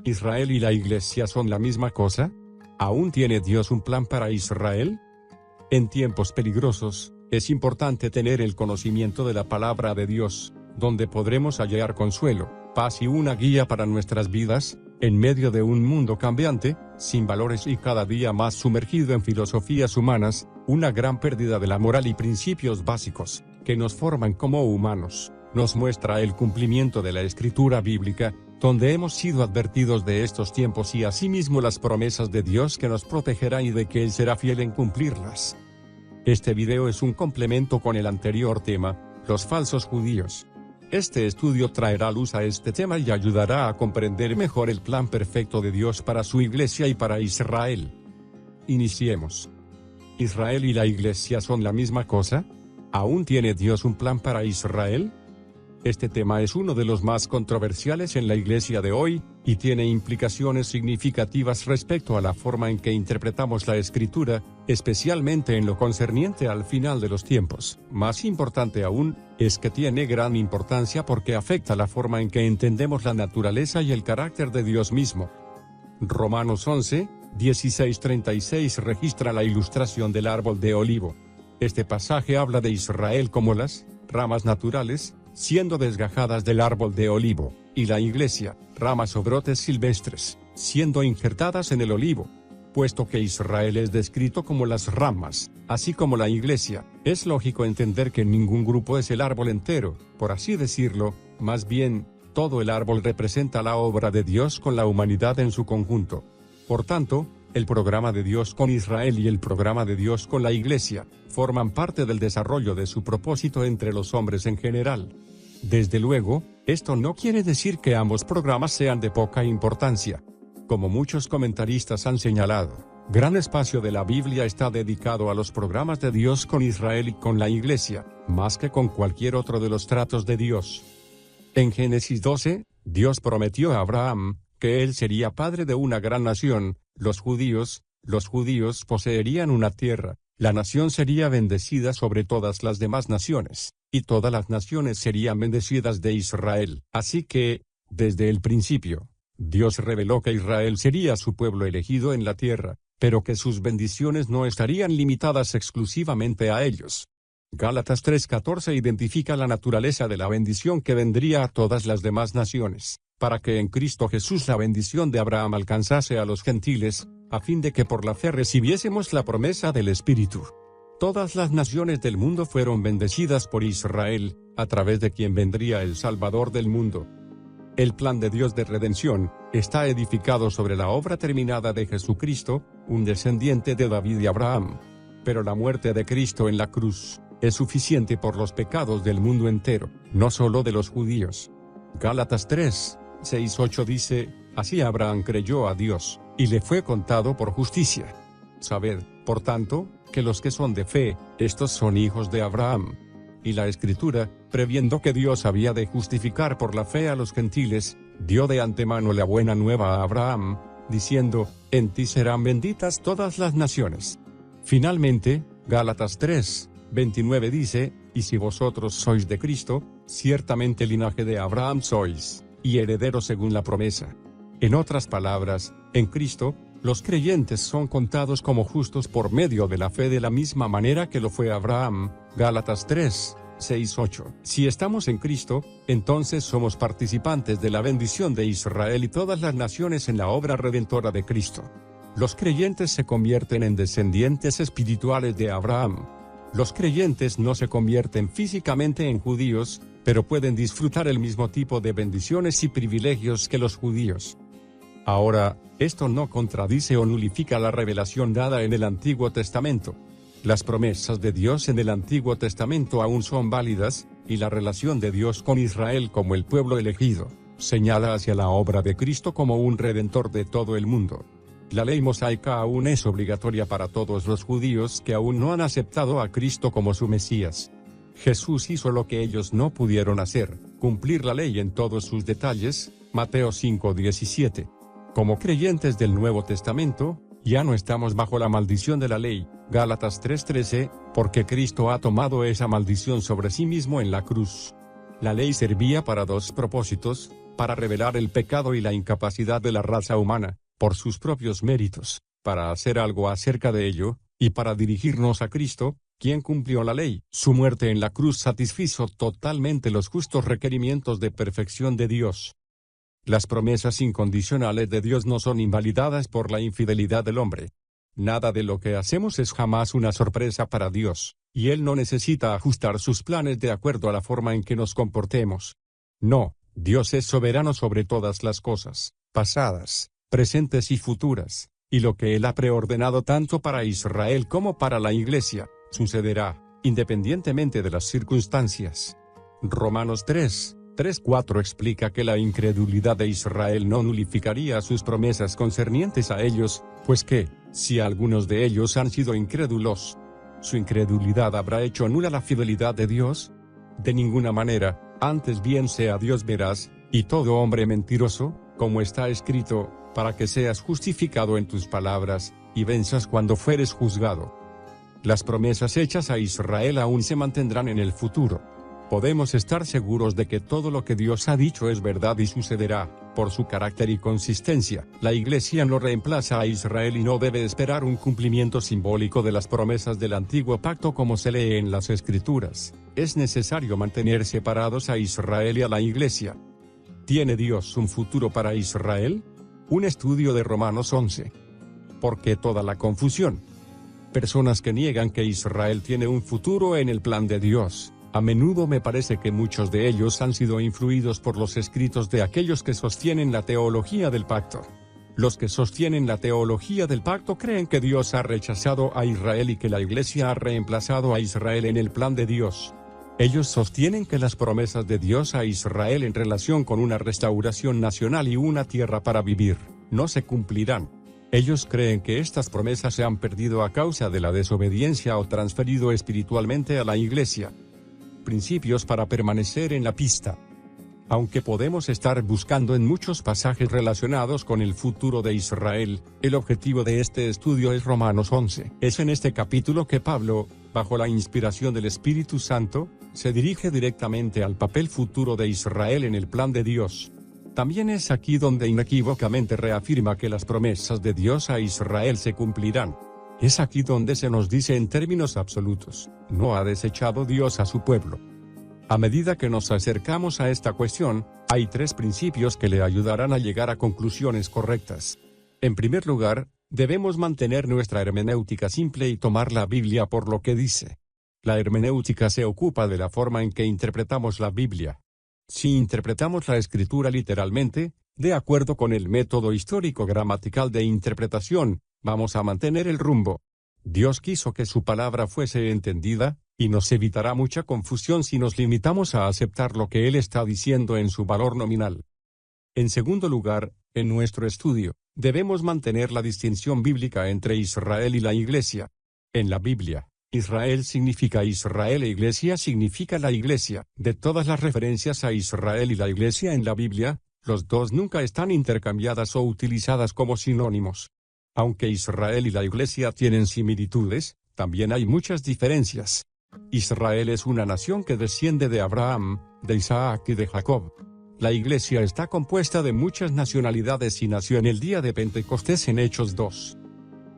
¿Israel y la Iglesia son la misma cosa? ¿Aún tiene Dios un plan para Israel? En tiempos peligrosos, es importante tener el conocimiento de la palabra de Dios, donde podremos hallar consuelo, paz y una guía para nuestras vidas, en medio de un mundo cambiante, sin valores y cada día más sumergido en filosofías humanas, una gran pérdida de la moral y principios básicos, que nos forman como humanos. Nos muestra el cumplimiento de la escritura bíblica, donde hemos sido advertidos de estos tiempos y asimismo las promesas de Dios que nos protegerá y de que Él será fiel en cumplirlas. Este video es un complemento con el anterior tema, los falsos judíos. Este estudio traerá luz a este tema y ayudará a comprender mejor el plan perfecto de Dios para su iglesia y para Israel. Iniciemos. ¿Israel y la iglesia son la misma cosa? ¿Aún tiene Dios un plan para Israel? Este tema es uno de los más controversiales en la iglesia de hoy, y tiene implicaciones significativas respecto a la forma en que interpretamos la escritura, especialmente en lo concerniente al final de los tiempos. Más importante aún, es que tiene gran importancia porque afecta la forma en que entendemos la naturaleza y el carácter de Dios mismo. Romanos 11, 16-36 registra la ilustración del árbol de olivo. Este pasaje habla de Israel como las ramas naturales, siendo desgajadas del árbol de olivo, y la iglesia, ramas o brotes silvestres, siendo injertadas en el olivo. Puesto que Israel es descrito como las ramas, así como la iglesia, es lógico entender que ningún grupo es el árbol entero, por así decirlo, más bien, todo el árbol representa la obra de Dios con la humanidad en su conjunto. Por tanto, el programa de Dios con Israel y el programa de Dios con la iglesia, forman parte del desarrollo de su propósito entre los hombres en general. Desde luego, esto no quiere decir que ambos programas sean de poca importancia. Como muchos comentaristas han señalado, gran espacio de la Biblia está dedicado a los programas de Dios con Israel y con la iglesia, más que con cualquier otro de los tratos de Dios. En Génesis 12, Dios prometió a Abraham, que él sería padre de una gran nación, los judíos poseerían una tierra, la nación sería bendecida sobre todas las demás naciones, y todas las naciones serían bendecidas de Israel. Así que, desde el principio, Dios reveló que Israel sería su pueblo elegido en la tierra, pero que sus bendiciones no estarían limitadas exclusivamente a ellos. Gálatas 3:14 identifica la naturaleza de la bendición que vendría a todas las demás naciones, para que en Cristo Jesús la bendición de Abraham alcanzase a los gentiles, a fin de que por la fe recibiésemos la promesa del Espíritu. Todas las naciones del mundo fueron bendecidas por Israel, a través de quien vendría el Salvador del mundo. El plan de Dios de redención está edificado sobre la obra terminada de Jesucristo, un descendiente de David y Abraham. Pero la muerte de Cristo en la cruz es suficiente por los pecados del mundo entero, no solo de los judíos. Gálatas 3, 6-8 dice, así Abraham creyó a Dios, y le fue contado por justicia. Sabed, por tanto, que los que son de fe, estos son hijos de Abraham. Y la Escritura, previendo que Dios había de justificar por la fe a los gentiles, dio de antemano la buena nueva a Abraham, diciendo, en ti serán benditas todas las naciones. Finalmente, Gálatas 3, 29 dice, y si vosotros sois de Cristo, ciertamente linaje de Abraham sois, y herederos según la promesa. En otras palabras, en Cristo, los creyentes son contados como justos por medio de la fe de la misma manera que lo fue Abraham. Gálatas 3, 6-8. Si estamos en Cristo, entonces somos participantes de la bendición de Israel y todas las naciones en la obra redentora de Cristo. Los creyentes se convierten en descendientes espirituales de Abraham. Los creyentes no se convierten físicamente en judíos, pero pueden disfrutar el mismo tipo de bendiciones y privilegios que los judíos. Ahora, esto no contradice o nulifica la revelación dada en el Antiguo Testamento. Las promesas de Dios en el Antiguo Testamento aún son válidas, y la relación de Dios con Israel como el pueblo elegido, señala hacia la obra de Cristo como un redentor de todo el mundo. La ley mosaica aún es obligatoria para todos los judíos que aún no han aceptado a Cristo como su Mesías. Jesús hizo lo que ellos no pudieron hacer, cumplir la ley en todos sus detalles, Mateo 5:17. Como creyentes del Nuevo Testamento, ya no estamos bajo la maldición de la ley, Gálatas 3:13, porque Cristo ha tomado esa maldición sobre sí mismo en la cruz. La ley servía para dos propósitos: para revelar el pecado y la incapacidad de la raza humana, por sus propios méritos, para hacer algo acerca de ello, y para dirigirnos a Cristo, quien cumplió la ley. Su muerte en la cruz satisfizo totalmente los justos requerimientos de perfección de Dios. Las promesas incondicionales de Dios no son invalidadas por la infidelidad del hombre. Nada de lo que hacemos es jamás una sorpresa para Dios, y Él no necesita ajustar sus planes de acuerdo a la forma en que nos comportemos. No, Dios es soberano sobre todas las cosas, pasadas, presentes y futuras, y lo que Él ha preordenado tanto para Israel como para la Iglesia, sucederá, independientemente de las circunstancias. Romanos 3:4 explica que la incredulidad de Israel no nulificaría sus promesas concernientes a ellos, pues que, si algunos de ellos han sido incrédulos, ¿su incredulidad habrá hecho nula la fidelidad de Dios? De ninguna manera, antes bien sea Dios veraz, y todo hombre mentiroso, como está escrito, para que seas justificado en tus palabras, y venzas cuando fueres juzgado. Las promesas hechas a Israel aún se mantendrán en el futuro. Podemos estar seguros de que todo lo que Dios ha dicho es verdad y sucederá, por su carácter y consistencia. La Iglesia no reemplaza a Israel y no debe esperar un cumplimiento simbólico de las promesas del antiguo pacto como se lee en las Escrituras. Es necesario mantener separados a Israel y a la Iglesia. ¿Tiene Dios un futuro para Israel? Un estudio de Romanos 11. ¿Por qué toda la confusión? Personas que niegan que Israel tiene un futuro en el plan de Dios. A menudo me parece que muchos de ellos han sido influidos por los escritos de aquellos que sostienen la teología del pacto. Los que sostienen la teología del pacto creen que Dios ha rechazado a Israel y que la Iglesia ha reemplazado a Israel en el plan de Dios. Ellos sostienen que las promesas de Dios a Israel en relación con una restauración nacional y una tierra para vivir, no se cumplirán. Ellos creen que estas promesas se han perdido a causa de la desobediencia o transferido espiritualmente a la Iglesia. Principios para permanecer en la pista. Aunque podemos estar buscando en muchos pasajes relacionados con el futuro de Israel, el objetivo de este estudio es Romanos 11. Es en este capítulo que Pablo, bajo la inspiración del Espíritu Santo, se dirige directamente al papel futuro de Israel en el plan de Dios. También es aquí donde inequívocamente reafirma que las promesas de Dios a Israel se cumplirán. Es aquí donde se nos dice en términos absolutos, no ha desechado Dios a su pueblo. A medida que nos acercamos a esta cuestión, hay tres principios que le ayudarán a llegar a conclusiones correctas. En primer lugar, debemos mantener nuestra hermenéutica simple y tomar la Biblia por lo que dice. La hermenéutica se ocupa de la forma en que interpretamos la Biblia. Si interpretamos la Escritura literalmente, de acuerdo con el método histórico-gramatical de interpretación, vamos a mantener el rumbo. Dios quiso que su palabra fuese entendida, y nos evitará mucha confusión si nos limitamos a aceptar lo que Él está diciendo en su valor nominal. En segundo lugar, en nuestro estudio, debemos mantener la distinción bíblica entre Israel y la Iglesia. En la Biblia, Israel significa Israel e Iglesia significa la Iglesia. De todas las referencias a Israel y la Iglesia en la Biblia, los dos nunca están intercambiadas o utilizadas como sinónimos. Aunque Israel y la Iglesia tienen similitudes, también hay muchas diferencias. Israel es una nación que desciende de Abraham, de Isaac y de Jacob. La Iglesia está compuesta de muchas nacionalidades y nació en el día de Pentecostés en Hechos 2.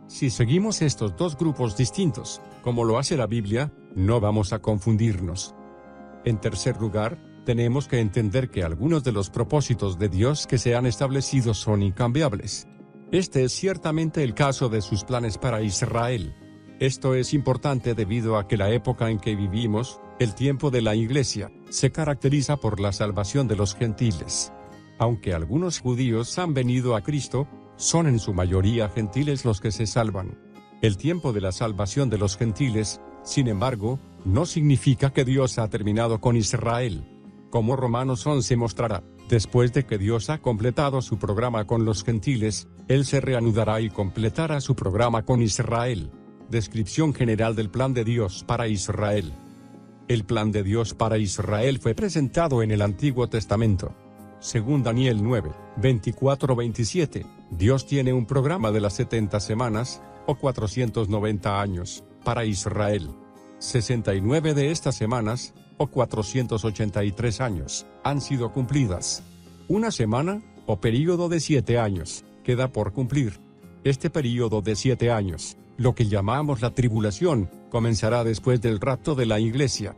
Si seguimos estos dos grupos distintos, como lo hace la Biblia, no vamos a confundirnos. En tercer lugar, tenemos que entender que algunos de los propósitos de Dios que se han establecido son incambiables. Este es ciertamente el caso de sus planes para Israel. Esto es importante debido a que la época en que vivimos, el tiempo de la Iglesia, se caracteriza por la salvación de los gentiles. Aunque algunos judíos han venido a Cristo, son en su mayoría gentiles los que se salvan. El tiempo de la salvación de los gentiles, sin embargo, no significa que Dios ha terminado con Israel. Como Romanos 11 mostrará, después de que Dios ha completado su programa con los gentiles, Él se reanudará y completará su programa con Israel. Descripción general del plan de Dios para Israel. El plan de Dios para Israel fue presentado en el Antiguo Testamento. Según Daniel 9, 24-27, Dios tiene un programa de las 70 semanas, o 490 años, para Israel. 69 de estas semanas, o 483 años, han sido cumplidas. Una semana, o período de 7 años, queda por cumplir. Este período de 7 años, lo que llamamos la tribulación, comenzará después del rapto de la iglesia.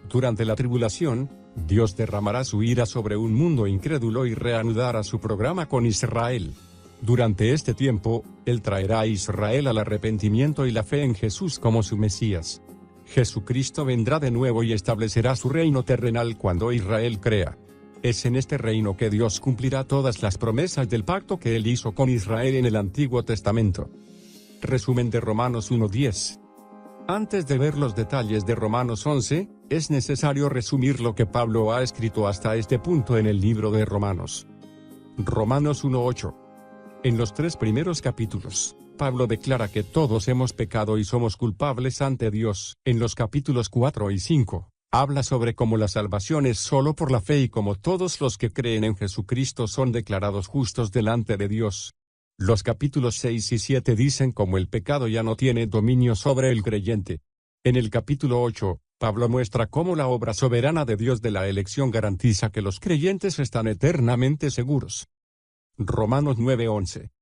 Durante la tribulación, Dios derramará su ira sobre un mundo incrédulo y reanudará su programa con Israel. Durante este tiempo, Él traerá a Israel al arrepentimiento y la fe en Jesús como su Mesías. Jesucristo vendrá de nuevo y establecerá su reino terrenal cuando Israel crea. Es en este reino que Dios cumplirá todas las promesas del pacto que Él hizo con Israel en el Antiguo Testamento. Resumen de Romanos 1:10. Antes de ver los detalles de Romanos 11, es necesario resumir lo que Pablo ha escrito hasta este punto en el libro de Romanos. Romanos 1:8. En los 3 primeros capítulos, Pablo declara que todos hemos pecado y somos culpables ante Dios. En los capítulos 4 y 5, habla sobre cómo la salvación es solo por la fe y cómo todos los que creen en Jesucristo son declarados justos delante de Dios. Los capítulos 6 y 7 dicen cómo el pecado ya no tiene dominio sobre el creyente. En el capítulo 8, Pablo muestra cómo la obra soberana de Dios de la elección garantiza que los creyentes están eternamente seguros. Romanos 9:11.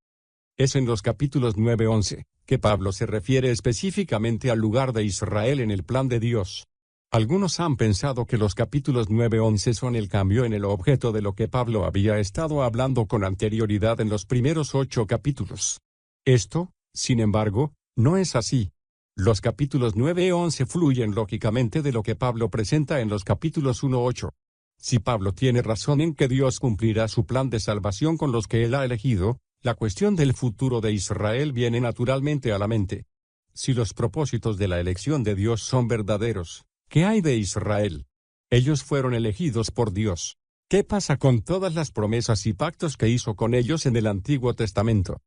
Es en los capítulos 9-11, que Pablo se refiere específicamente al lugar de Israel en el plan de Dios. Algunos han pensado que los capítulos 9-11 son el cambio en el objeto de lo que Pablo había estado hablando con anterioridad en los primeros 8 capítulos. Esto, sin embargo, no es así. Los capítulos 9 y 11 fluyen lógicamente de lo que Pablo presenta en los capítulos 1-8. Si Pablo tiene razón en que Dios cumplirá su plan de salvación con los que él ha elegido, la cuestión del futuro de Israel viene naturalmente a la mente. Si los propósitos de la elección de Dios son verdaderos, ¿qué hay de Israel? Ellos fueron elegidos por Dios. ¿Qué pasa con todas las promesas y pactos que hizo con ellos en el Antiguo Testamento?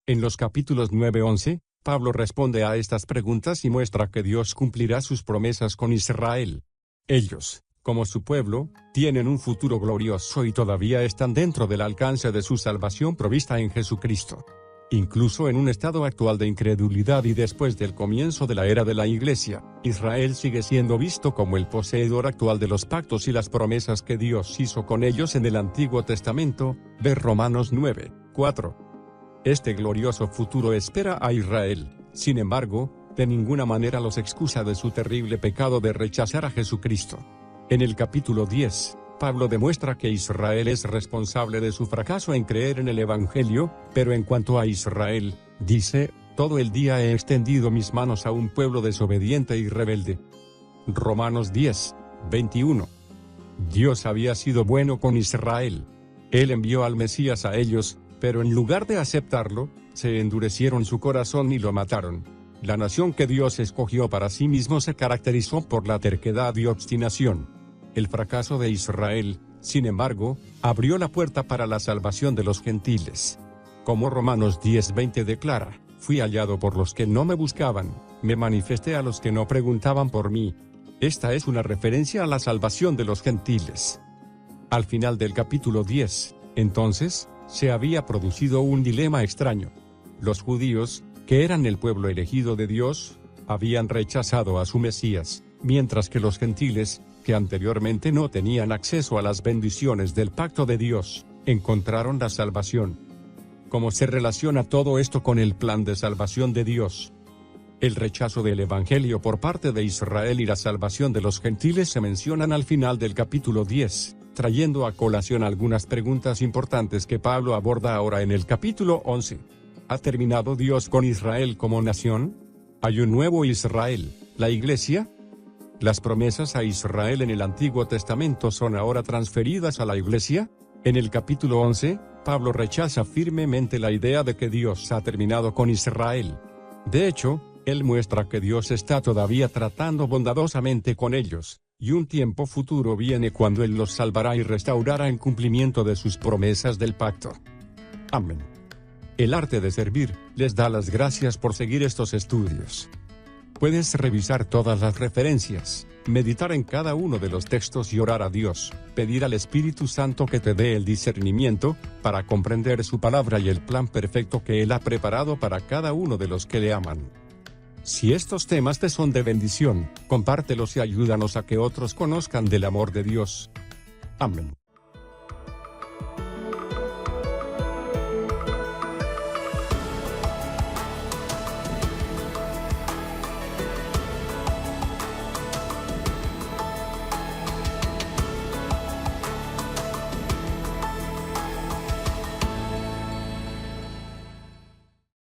En los capítulos 9-11, Pablo responde a estas preguntas y muestra que Dios cumplirá sus promesas con Israel. Ellos, como su pueblo, tienen un futuro glorioso y todavía están dentro del alcance de su salvación provista en Jesucristo. Incluso en un estado actual de incredulidad y después del comienzo de la era de la Iglesia, Israel sigue siendo visto como el poseedor actual de los pactos y las promesas que Dios hizo con ellos en el Antiguo Testamento, ve Romanos 9:4. Este glorioso futuro espera a Israel, sin embargo, de ninguna manera los excusa de su terrible pecado de rechazar a Jesucristo. En el capítulo 10, Pablo demuestra que Israel es responsable de su fracaso en creer en el Evangelio, pero en cuanto a Israel, dice, todo el día he extendido mis manos a un pueblo desobediente y rebelde. Romanos 10:21. Dios había sido bueno con Israel. Él envió al Mesías a ellos, pero en lugar de aceptarlo, se endurecieron su corazón y lo mataron. La nación que Dios escogió para sí mismo se caracterizó por la terquedad y obstinación. El fracaso de Israel, sin embargo, abrió la puerta para la salvación de los gentiles. Como Romanos 10:20 declara, fui hallado por los que no me buscaban, me manifesté a los que no preguntaban por mí. Esta es una referencia a la salvación de los gentiles. Al final del capítulo 10, entonces, se había producido un dilema extraño. Los judíos, que eran el pueblo elegido de Dios, habían rechazado a su Mesías, mientras que los gentiles, que anteriormente no tenían acceso a las bendiciones del pacto de Dios, encontraron la salvación. ¿Cómo se relaciona todo esto con el plan de salvación de Dios? El rechazo del Evangelio por parte de Israel y la salvación de los gentiles se mencionan al final del capítulo 10, trayendo a colación algunas preguntas importantes que Pablo aborda ahora en el capítulo 11. ¿Ha terminado Dios con Israel como nación? ¿Hay un nuevo Israel, la Iglesia? ¿Las promesas a Israel en el Antiguo Testamento son ahora transferidas a la Iglesia? En el capítulo 11, Pablo rechaza firmemente la idea de que Dios ha terminado con Israel. De hecho, él muestra que Dios está todavía tratando bondadosamente con ellos, y un tiempo futuro viene cuando Él los salvará y restaurará en cumplimiento de sus promesas del pacto. Amén. El arte de servir les da las gracias por seguir estos estudios. Puedes revisar todas las referencias, meditar en cada uno de los textos y orar a Dios, pedir al Espíritu Santo que te dé el discernimiento, para comprender su palabra y el plan perfecto que Él ha preparado para cada uno de los que le aman. Si estos temas te son de bendición, compártelos y ayúdanos a que otros conozcan del amor de Dios. Amén.